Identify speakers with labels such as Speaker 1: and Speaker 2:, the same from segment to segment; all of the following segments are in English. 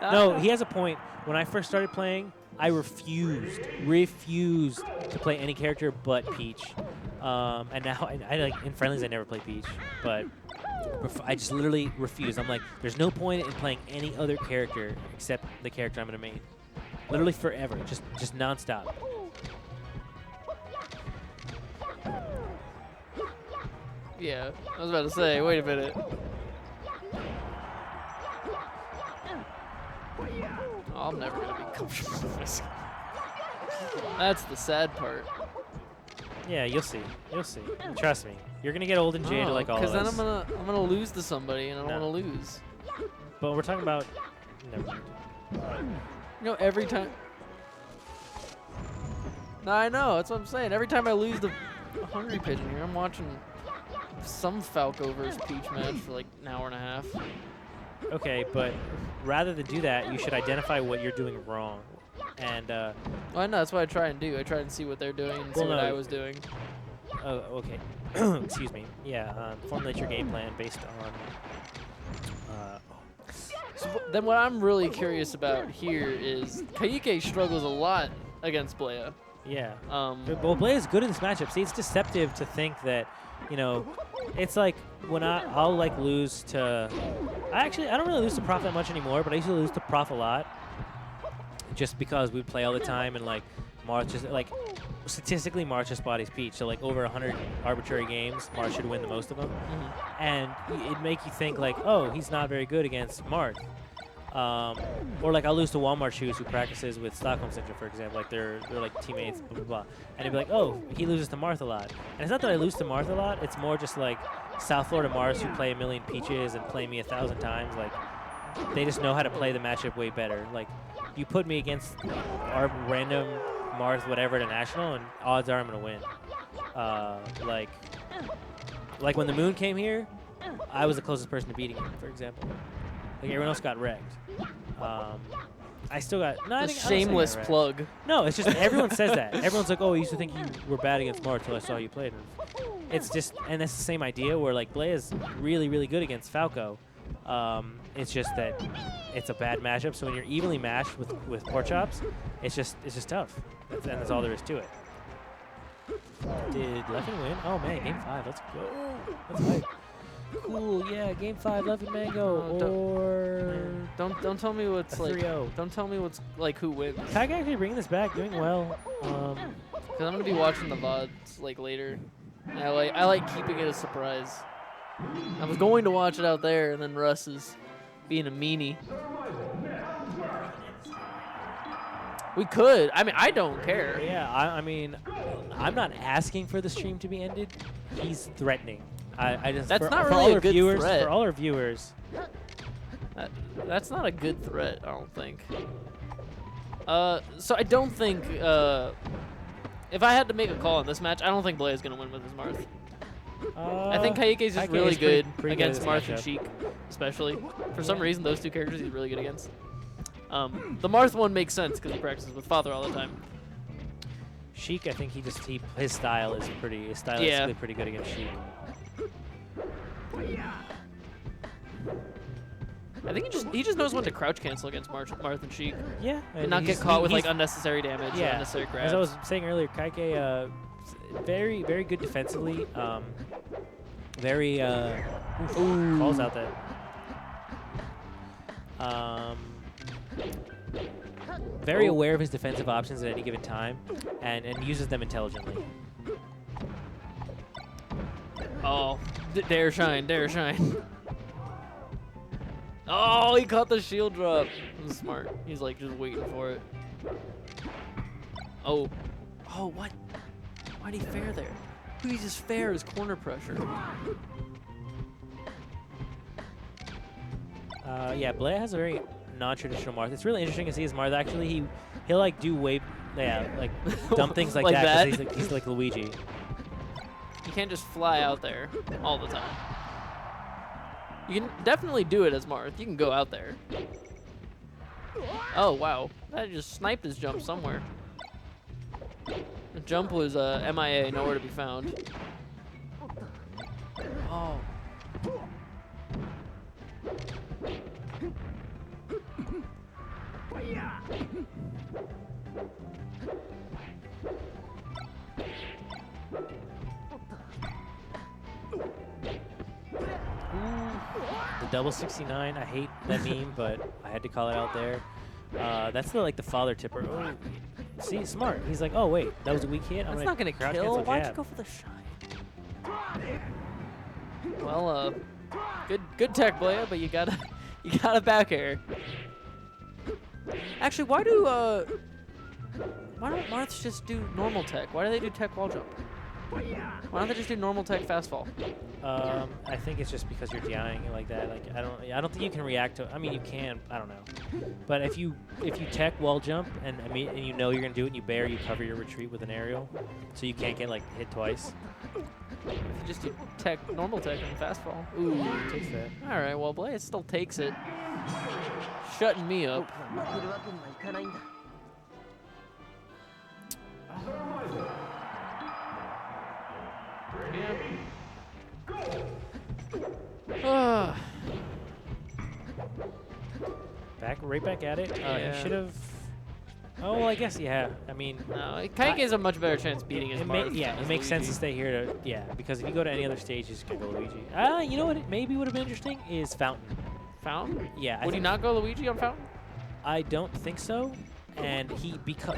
Speaker 1: No, he has a point. When I first started playing, I refused to play any character but Peach. And now I like in friendlies I never play Peach, but I just literally refuse. I'm like, there's no point in playing any other character except the character I'm gonna main. Literally forever, just nonstop.
Speaker 2: Yeah, I was about to say, wait a minute. Oh, I'm never gonna be comfortable with this. That's the sad part.
Speaker 1: Yeah, you'll see. You'll see. Trust me. You're gonna get old and jaded like all of us.
Speaker 2: Because then I'm gonna lose to somebody, and I don't
Speaker 1: No.
Speaker 2: want to lose.
Speaker 1: But we're talking about. Never mind.
Speaker 2: You know, every time. No, I know. That's what I'm saying. Every time I lose the Hungry Pigeon here, I'm watching some Falco versus Peach match for like an hour and a half.
Speaker 1: Okay, but rather than do that, you should identify what you're doing wrong. And
Speaker 2: Well, I know. That's what I try and do. I try and see what they're doing and see what I was doing.
Speaker 1: oh, okay. Excuse me. Yeah, formulate your game plan based on.
Speaker 2: So then what I'm really curious about here is Kaike struggles a lot against Blea.
Speaker 1: Yeah.
Speaker 2: But
Speaker 1: Well, Blea is good in this matchup. See, it's deceptive to think that, you know, it's like when I'll like lose to. I don't really lose to Prof that much anymore, but I used to lose to Prof a lot, just because we play all the time and like Marth just like statistically Marth just bodies Peach. So like over 100 arbitrary games, Marth should win the most of them, and it'd make you think like, oh, he's not very good against Marth. Or like I'll lose to Walmart Shoes, who practices with Stockholm Syndrome, for example. Like they're like teammates, blah blah blah. And it'd be like, oh, he loses to Marth a lot. And it's not that I lose to Marth a lot. It's more just like South Florida Mars who play a million Peaches and play me 1,000 times. Like they just know how to play the matchup way better. Like you put me against our random Marth whatever at a national, and odds are I'm gonna win. Like when the Moon came here, I was the closest person to beating him, for example. Like everyone else got wrecked. I still got
Speaker 2: the shameless plug.
Speaker 1: No, it's just everyone says that. Everyone's like, "Oh, I used to think you were bad against Marth until I saw you played." It's just, and that's the same idea where like Blea is really, really good against Falco. It's just that it's a bad matchup. So when you're evenly matched with pork chops, it's just tough. And that's all there is to it. Did Leffen win? Oh man, game 5. Let's go. Let's fight. Cool, yeah, game 5, Love and Mango,
Speaker 2: Don't tell me what's like.
Speaker 1: 3-0.
Speaker 2: Don't tell me what's like who wins.
Speaker 1: Kaike actually bringing this back, doing well.
Speaker 2: Cause I'm gonna be watching the VODs like later. And I like keeping it a surprise. I was going to watch it out there, and then Russ is being a meanie. We could. I mean, I don't care.
Speaker 1: Yeah, I mean, I'm not asking for the stream to be ended. He's threatening. I just
Speaker 2: That's not
Speaker 1: for
Speaker 2: really
Speaker 1: all
Speaker 2: a
Speaker 1: our
Speaker 2: good
Speaker 1: viewers,
Speaker 2: threat.
Speaker 1: For all our viewers.
Speaker 2: That's not a good threat, I don't think. So I don't think, if I had to make a call on this match, I don't think Blea is going to win with his Marth. I think Kaike is just
Speaker 1: Kaike
Speaker 2: really
Speaker 1: is
Speaker 2: good
Speaker 1: pretty
Speaker 2: against
Speaker 1: good
Speaker 2: Marth and
Speaker 1: matchup.
Speaker 2: Sheik, especially. For some reason, those two characters he's really good against. The Marth one makes sense because he practices with Father all the time.
Speaker 1: Sheik, I think his style is stylistically pretty good against Sheik.
Speaker 2: I think he just knows when to crouch cancel against Marth and Sheik.
Speaker 1: Yeah,
Speaker 2: And not get caught with like unnecessary damage or unnecessary grabs.
Speaker 1: As I was saying earlier, Kaike, very, very good defensively. Very calls out there. Very aware of his defensive options at any given time, and uses them intelligently.
Speaker 2: Oh, dare shine, dare shine. Oh, he caught the shield drop. That was smart. He's like just waiting for it. Oh. Oh, what? Why'd he fair there? He just fair his corner pressure.
Speaker 1: Yeah, Blea has a very non-traditional Marth. It's really interesting to see his Marth. Actually, he'll like do like dumb things like that. 'Cause he's like Luigi.
Speaker 2: You can't just fly out there all the time. You can definitely do it as Marth. You can go out there. Oh, wow. That just sniped his jump somewhere. The jump was MIA, nowhere to be found. Oh.
Speaker 1: The double 69, I hate that meme, but I had to call it out there. That's the father tipper. Oh, see, smart. He's like, oh wait, that was a weak hit.
Speaker 2: That's not gonna
Speaker 1: crouch
Speaker 2: kill.
Speaker 1: cancel
Speaker 2: Why'd
Speaker 1: jab.
Speaker 2: you go for the shine? Well, good tech, Blea, but you got a back air. Actually, why don't Marths just do normal tech? Why do they do tech wall jump? Why don't they just do normal tech fast fall?
Speaker 1: I think it's just because you're DIing like that. Like I don't think you can react to. I mean, you can. I don't know. But if you tech wall jump and you know you're gonna do it, and you bear, you cover your retreat with an aerial, so you can't get hit twice.
Speaker 2: If you just do normal tech and fast fall. Ooh,
Speaker 1: Takes that.
Speaker 2: all right. Well, Blea still takes it, shutting me up. Yeah.
Speaker 1: Right back at it.
Speaker 2: Yeah.
Speaker 1: He should have. Oh, well, I guess yeah. I mean,
Speaker 2: No, Kaike has a much better chance beating his Marth.
Speaker 1: it makes sense to stay here because if you go to any other stage, you just gonna go Luigi. You know what? It maybe would have been interesting is Fountain.
Speaker 2: Fountain?
Speaker 1: Yeah.
Speaker 2: Would he not go Luigi on Fountain?
Speaker 1: I don't think so. And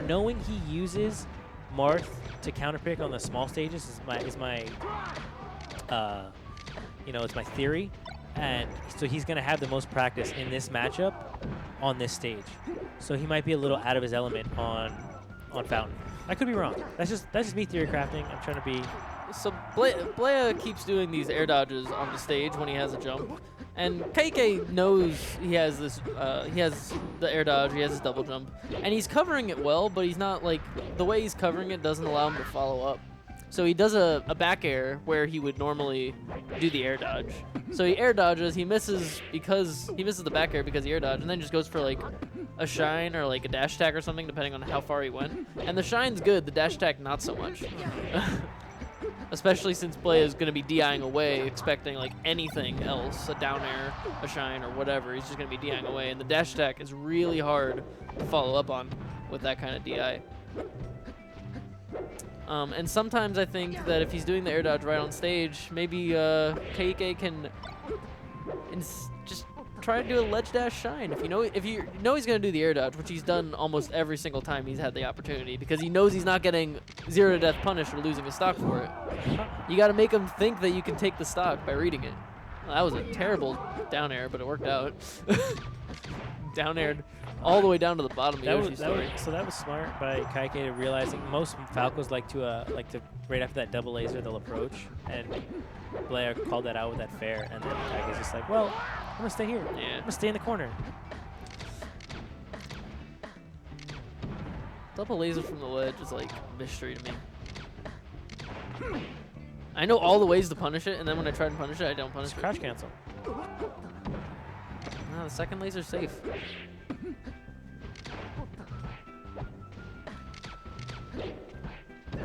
Speaker 1: knowing he uses Marth to counterpick on the small stages is my it's my theory. And so he's going to have the most practice in this matchup on this stage. So he might be a little out of his element on Fountain. I could be wrong. That's just me theory crafting. I'm trying to be.
Speaker 2: So Blea keeps doing these air dodges on the stage when he has a jump. And Kaike knows he has this, he has the air dodge, he has his double jump. And he's covering it well, but he's not the way he's covering it doesn't allow him to follow up. So he does a back air where he would normally do the air dodge. So he air dodges, he misses the back air because he air dodged, and then just goes for a shine or a dash attack or something, depending on how far he went. And the shine's good, the dash attack not so much. Especially since Blea is going to be DIing away, expecting anything else, a down air, a shine, or whatever. He's just going to be DIing away, and the dash attack is really hard to follow up on with that kind of DI. And sometimes I think that if he's doing the air dodge right on stage, maybe Kaike can just try to do a ledge dash shine. If you know he's going to do the air dodge, which he's done almost every single time he's had the opportunity, because he knows he's not getting 0 to death punish or losing a stock for it. You got to make him think that you can take the stock by reading it. Well, that was a terrible down air, but it worked out. Down aired all the way down to the bottom of Yoshi's story.
Speaker 1: So that was smart by Kaike realizing most Falcos like to right after that double laser they'll approach, and Blea called that out with that fair, and then Kaike's just like, well, I'm gonna stay here.
Speaker 2: Yeah.
Speaker 1: I'm gonna stay in the corner.
Speaker 2: Double laser from the ledge is a mystery to me. I know all the ways to punish it, and then when I try to punish it, I don't punish it.
Speaker 1: Crouch cancel.
Speaker 2: No, the second laser's safe.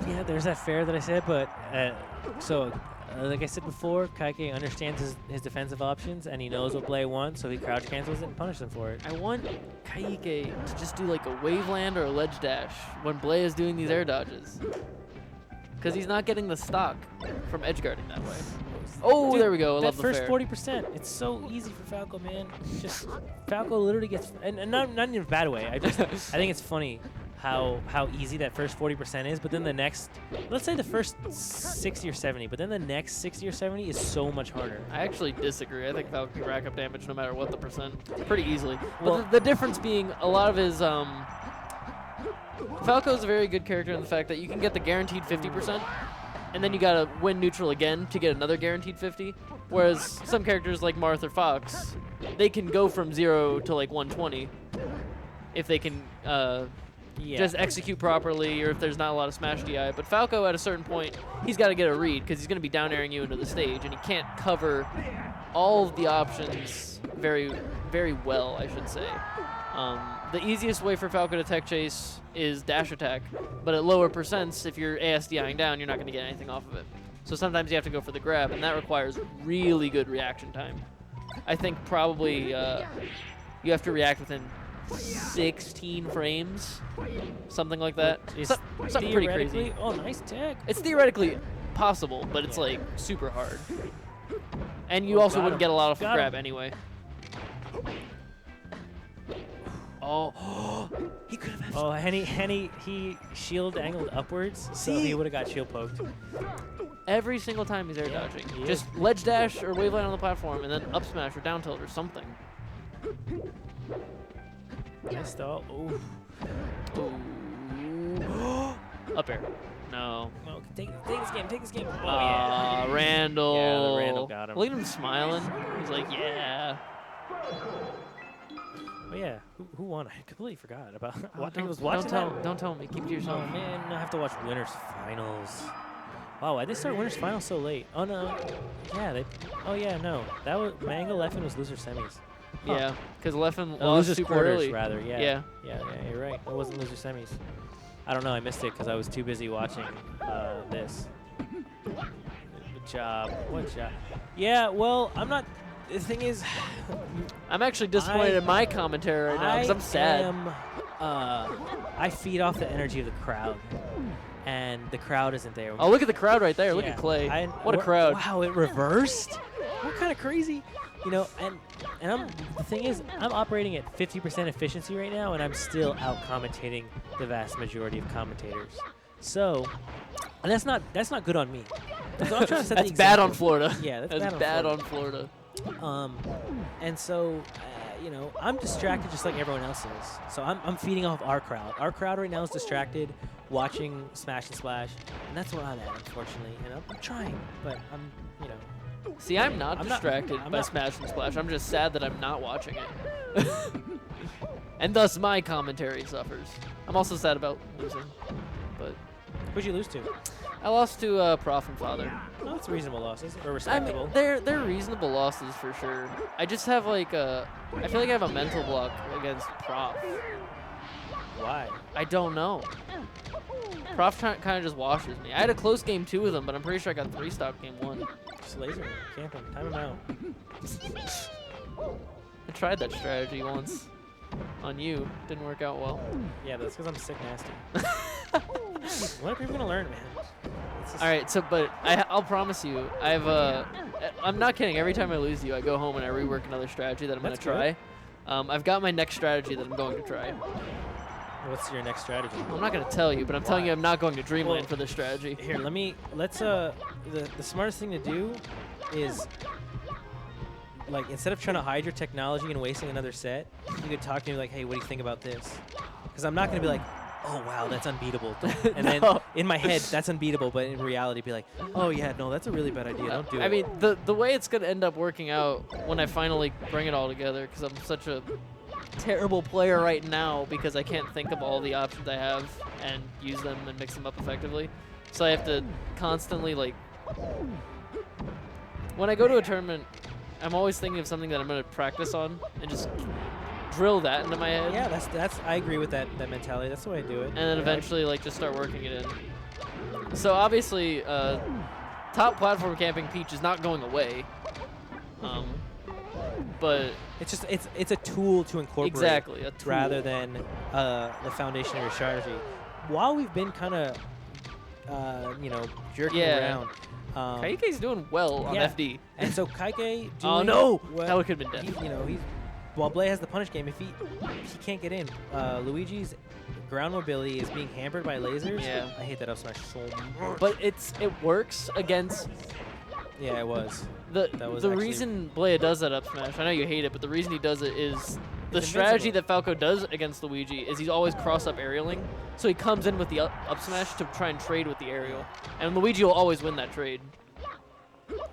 Speaker 1: Yeah, there's that fair that I said, but like I said before, Kaike understands his defensive options, and he knows what Blea wants, so he crouch cancels it and punishes him for it.
Speaker 2: I want Kaike to just do a wave land or a ledge dash when Blea is doing these air dodges. Because he's not getting the stock from edge guarding that way. Oh, dude, there we go. I love the
Speaker 1: first
Speaker 2: fair.
Speaker 1: 40%. It's so easy for Falco, man. Just Falco literally gets, and not in a bad way. I think it's funny how easy that first 40% is, but then the next, let's say the first 60 or 70, but then the next 60 or 70 is so much harder.
Speaker 2: I actually disagree. I think Falco can rack up damage no matter what the percent, pretty easily.
Speaker 1: Well,
Speaker 2: but the difference being a lot of his Falco's a very good character in the fact that you can get the guaranteed 50%, and then you gotta win neutral again to get another guaranteed 50. Whereas some characters like Marth or Fox, they can go from 0 to 120 if they can just execute properly, or if there's not a lot of smash DI. But Falco, at a certain point, he's got to get a read because he's going to be down airing you into the stage, and he can't cover all of the options very, very well, I should say. The easiest way for Falco to tech chase is dash attack, but at lower percents, if you're ASDIing down, you're not going to get anything off of it. So sometimes you have to go for the grab, and that requires really good reaction time. I think probably you have to react within 16 frames, something like that.
Speaker 1: Is
Speaker 2: Something pretty crazy.
Speaker 1: theoretically- Oh, nice tech.
Speaker 2: It's theoretically possible, but it's like super hard. And you
Speaker 1: Oh,
Speaker 2: also
Speaker 1: got
Speaker 2: wouldn't
Speaker 1: him.
Speaker 2: get a lot off of
Speaker 1: Got him.
Speaker 2: grab anyway. Oh, he could have.
Speaker 1: Oh, and he shield angled upwards, so he would have got shield poked.
Speaker 2: Every single time he's air
Speaker 1: Yeah,
Speaker 2: dodging.
Speaker 1: he
Speaker 2: Just
Speaker 1: is.
Speaker 2: ledge dash or wave line on the platform, and then up smash or down tilt or something.
Speaker 1: Nice stall. Ooh.
Speaker 2: Ooh. Up air. No.
Speaker 1: Well, take this game. Take this game. Oh yeah.
Speaker 2: Randall.
Speaker 1: Yeah, the Randall got him.
Speaker 2: Look at him smiling. He's like, yeah.
Speaker 1: Oh yeah. Who won? I completely forgot about. I
Speaker 2: don't,
Speaker 1: was watching that.
Speaker 2: don't tell me. Keep it to yourself.
Speaker 1: Oh man, I have to watch winners finals. Wow, why did they start winners finals so late? Oh no. Yeah, they. Oh yeah, no. That was Mango Leffen was loser semis. Huh.
Speaker 2: Yeah, because Leffen lost
Speaker 1: Losers
Speaker 2: super
Speaker 1: quarters
Speaker 2: early.
Speaker 1: rather. Yeah.
Speaker 2: Yeah.
Speaker 1: Yeah, you're right. It wasn't loser semis. I don't know. I missed it because I was too busy watching this. Good job. What job? Yeah. Well, I'm not. The thing is,
Speaker 2: I'm actually disappointed in my commentary right now because I'm sad.
Speaker 1: I feed off the energy of the crowd, and the crowd isn't there.
Speaker 2: Oh, look at the crowd right there. Look
Speaker 1: Yeah.
Speaker 2: at Clay. What a
Speaker 1: Wha-
Speaker 2: crowd.
Speaker 1: Wow, it reversed. What kind of crazy, you know? And the thing is, I'm operating at 50% efficiency right now, and I'm still out commentating the vast majority of commentators. So, and that's not good on me. So I'm trying to set
Speaker 2: That's
Speaker 1: the
Speaker 2: bad on
Speaker 1: example.
Speaker 2: Florida.
Speaker 1: Yeah, that's
Speaker 2: That's
Speaker 1: bad on
Speaker 2: on Florida.
Speaker 1: And so, you know, I'm distracted just like everyone else is. So I'm feeding off our crowd. Our crowd right now is distracted, watching Smash and Splash, and that's where I'm at, unfortunately. And I'm trying, but I'm, you know.
Speaker 2: See, I'm not
Speaker 1: I'm not-
Speaker 2: distracted
Speaker 1: I'm
Speaker 2: by
Speaker 1: not-
Speaker 2: Smash and Splash. I'm just sad that I'm not watching it. And thus my commentary suffers. I'm also sad about losing. But
Speaker 1: Who'd you lose to?
Speaker 2: I lost to Prof and Father.
Speaker 1: Oh, that's reasonable losses, or
Speaker 2: I
Speaker 1: respectable.
Speaker 2: mean, they're reasonable losses for sure. I just have like I feel like I have a mental block against Prof.
Speaker 1: Why?
Speaker 2: I don't know. Prof kind of just washes me. I had a close game 2 with him, but I'm pretty sure I got 3-stock game 1.
Speaker 1: Just laser camping. Time him out.
Speaker 2: I tried that strategy once on you. Didn't work out well.
Speaker 1: Yeah, that's because I'm sick nasty. When are people gonna learn, man? It's just-
Speaker 2: All right, so but I'll promise you, I'm not kidding. Every time I lose to you, I go home and I rework another strategy that I'm
Speaker 1: That's
Speaker 2: gonna try. I've got my next strategy that I'm going to try.
Speaker 1: What's your next strategy?
Speaker 2: I'm not gonna tell you, but I'm telling
Speaker 1: Why?
Speaker 2: you I'm not going to Dreamland
Speaker 1: Well,
Speaker 2: for this strategy.
Speaker 1: Here, let's the smartest thing to do is, like, instead of trying to hide your technology and wasting another set, you could talk to me like, hey, what do you think about this? Because I'm not gonna be like, oh wow, that's unbeatable, and then
Speaker 2: No.
Speaker 1: in my head that's unbeatable, but in reality be like, oh yeah, no, that's a really bad idea, don't do it.
Speaker 2: I mean, the way it's gonna end up working out when I finally bring it all together, because I'm such a terrible player right now because I can't think of all the options I have and use them and mix them up effectively. So I have to constantly, like, when I go to a tournament, I'm always thinking of something that I'm gonna practice on and just drill that into my head.
Speaker 1: yeah, that's I agree with that mentality. That's the way I do it.
Speaker 2: And then
Speaker 1: Yeah,
Speaker 2: eventually, like, just start working it in. So obviously, top platform camping Peach is not going away. But
Speaker 1: it's a tool to incorporate.
Speaker 2: exactly, a tool.
Speaker 1: Rather than the foundation of your strategy. While we've been kind of, you know, jerking
Speaker 2: Yeah.
Speaker 1: around.
Speaker 2: Kaike's doing well on
Speaker 1: yeah.
Speaker 2: FD.
Speaker 1: And so Kaike doing
Speaker 2: Oh no!
Speaker 1: what
Speaker 2: That could have been death.
Speaker 1: you know, while Blea has the punish game, if he can't get in, Luigi's ground mobility is being hampered by lasers.
Speaker 2: Yeah.
Speaker 1: I hate that up smash so much.
Speaker 2: But it works against
Speaker 1: Yeah, it was.
Speaker 2: the
Speaker 1: was
Speaker 2: the
Speaker 1: actually-
Speaker 2: reason Blea does that up smash. I know you hate it, but the reason he does it is the
Speaker 1: It's
Speaker 2: strategy
Speaker 1: invincible.
Speaker 2: that Falco does against Luigi is he's always cross up aerialing. So he comes in with the up smash to try and trade with the aerial, and Luigi will always win that trade.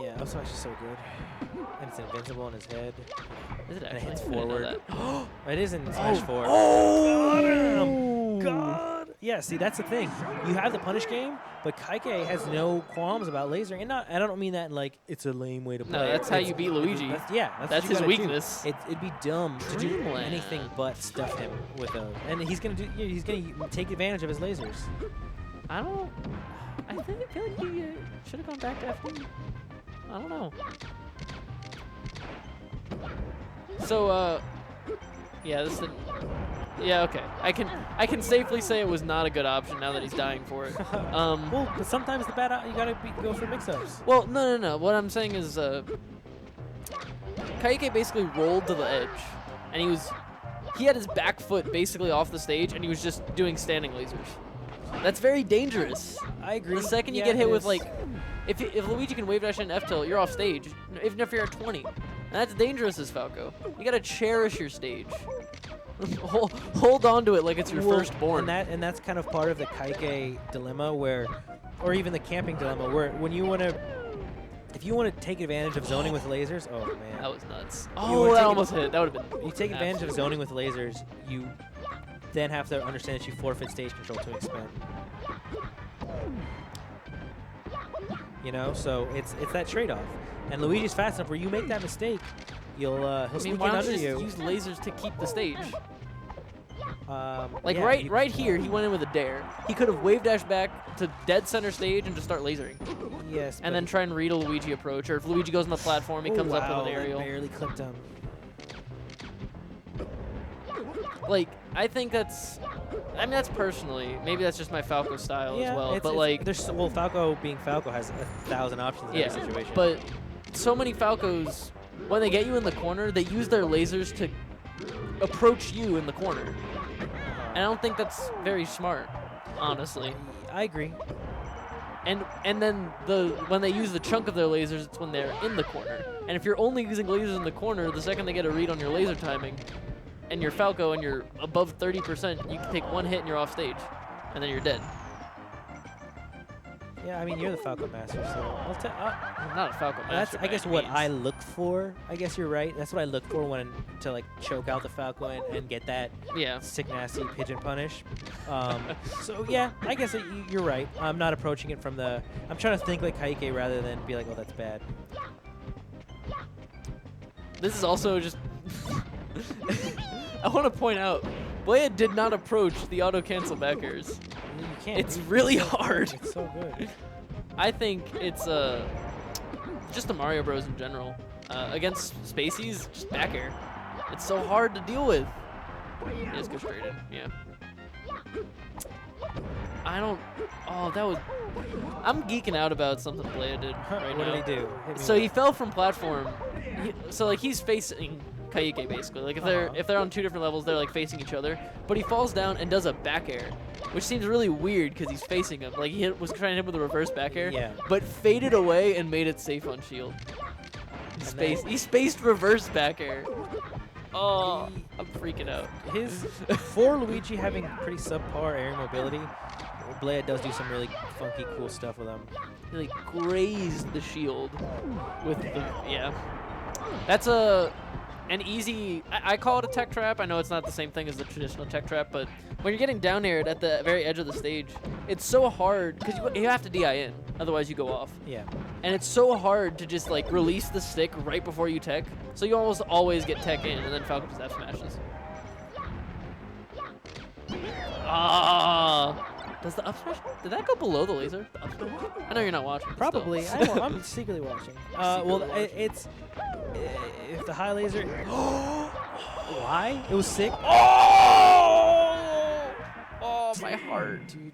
Speaker 1: Yeah, up smash is so good. And it's invincible in his head.
Speaker 2: Is it
Speaker 1: And it
Speaker 2: actually?
Speaker 1: hits
Speaker 2: I didn't know
Speaker 1: forward.
Speaker 2: that.
Speaker 1: It is in Smash 4.
Speaker 2: Oh!
Speaker 1: God! Yeah, see, that's the thing. You have the punish game, but Kaike has no qualms about lasering. And I don't mean that in, like, it's a lame way to play.
Speaker 2: No, that's how
Speaker 1: It's-
Speaker 2: you beat Luigi.
Speaker 1: That's
Speaker 2: That's
Speaker 1: what you
Speaker 2: his
Speaker 1: gotta do.
Speaker 2: weakness.
Speaker 1: It'd be dumb to do
Speaker 2: Dreamland.
Speaker 1: anything but stuff him with those. And he's gonna do. He's gonna take advantage of his lasers.
Speaker 2: I don't. I feel like he should have gone back to FD. I don't know. So, yeah, this didn't Yeah, okay. I can safely say it was not a good option now that he's dying for it.
Speaker 1: Well, but sometimes the bad you gotta go for mix-ups.
Speaker 2: Well, no. What I'm saying is, Kaike basically rolled to the edge, and he had his back foot basically off the stage, and he was just doing standing lasers. That's very dangerous.
Speaker 1: I agree.
Speaker 2: The second you
Speaker 1: Yeah,
Speaker 2: get hit
Speaker 1: it
Speaker 2: with
Speaker 1: is.
Speaker 2: like, if Luigi can wave dash and F tilt, you're off stage. Even if you're at 20, and that's dangerous as Falco. You gotta cherish your stage. Hold on to it like it's your firstborn.
Speaker 1: And that's kind of part of the Kaike dilemma, or even the camping dilemma, where when you want to, if you want to take advantage of zoning with lasers, oh man,
Speaker 2: That was nuts.
Speaker 1: You
Speaker 2: Oh,
Speaker 1: would
Speaker 2: that
Speaker 1: take
Speaker 2: almost hit. That would have been.
Speaker 1: you take advantage of
Speaker 2: absolute.
Speaker 1: zoning with lasers, you then have to understand that you forfeit stage control to an extent. You know, so it's that trade-off. And Luigi's fast enough where you make that mistake, he'll
Speaker 2: I
Speaker 1: sneak
Speaker 2: mean,
Speaker 1: in
Speaker 2: why don't
Speaker 1: under
Speaker 2: you
Speaker 1: you.
Speaker 2: just use lasers to keep the stage? Like
Speaker 1: yeah,
Speaker 2: right here, he went in with a dare. He could have wave dash back to dead center stage and just start lasering,
Speaker 1: Yes.
Speaker 2: and then try and read a Luigi approach. Or if Luigi goes on the platform, he comes up with an aerial.
Speaker 1: Barely clipped him.
Speaker 2: Like, I think that's. I mean, that's personally. Maybe that's just my Falco style as well. But like,
Speaker 1: well, Falco being Falco has 1,000 options in every situation.
Speaker 2: but so many Falcos, when they get you in the corner, they use their lasers to approach you in the corner. And I don't think that's very smart, honestly.
Speaker 1: I agree.
Speaker 2: And then when they use the chunk of their lasers, it's when they're in the corner. And if you're only using lasers in the corner, the second they get a read on your laser timing, and you're Falco and you're above 30%, you can take one hit and you're off stage, and then you're dead.
Speaker 1: Yeah, I mean, you're the Falco master, so
Speaker 2: I'm not a Falco
Speaker 1: that's,
Speaker 2: master.
Speaker 1: I guess, what I look for. I guess you're right. That's what I look for to like choke out the Falco and get that
Speaker 2: Yeah.
Speaker 1: sick, nasty pigeon punish. So yeah, I guess you're right. I'm not approaching it from the. I'm trying to think like Kaike rather than be like, oh, that's bad.
Speaker 2: This is also just. I want to point out, Blea did not approach the auto cancel back airs.
Speaker 1: You can't.
Speaker 2: It's really hard.
Speaker 1: It's so good.
Speaker 2: I think it's just the Mario Bros in general. Against Spaceys, just back air. It's so hard to deal with. Just go straight in, yeah. I don't. Oh, that was. I'm geeking out about something Blea did right
Speaker 1: What
Speaker 2: now.
Speaker 1: did he do? Hit me
Speaker 2: So
Speaker 1: with
Speaker 2: he fell from platform. So like he's facing Kaike basically. Like if they're on two different levels, they're like facing each other. But he falls down and does a back air, which seems really weird because he's facing him. Like he was trying to hit him with a reverse back air,
Speaker 1: Yeah.
Speaker 2: but faded away and made it safe on shield. He spaced reverse back air. Oh, I'm freaking out.
Speaker 1: For Luigi having pretty subpar air mobility, Blea does do some really funky, cool stuff with him.
Speaker 2: He like grazed the shield with the That's an easy. I call it a tech trap. I know it's not the same thing as the traditional tech trap, but when you're getting down aired at the very edge of the stage, it's so hard because you have to DI in, otherwise you go off.
Speaker 1: Yeah.
Speaker 2: And it's so hard to just like release the stick right before you tech, so you almost always get tech in, and then Falco just F smashes. Ah. Does the up smash? Did that go below the laser? The up smash? I know you're not watching. but still.
Speaker 1: Probably. I'm secretly watching. Well, it's if the high laser. Why? It was sick.
Speaker 2: Oh, my heart.
Speaker 1: Dude.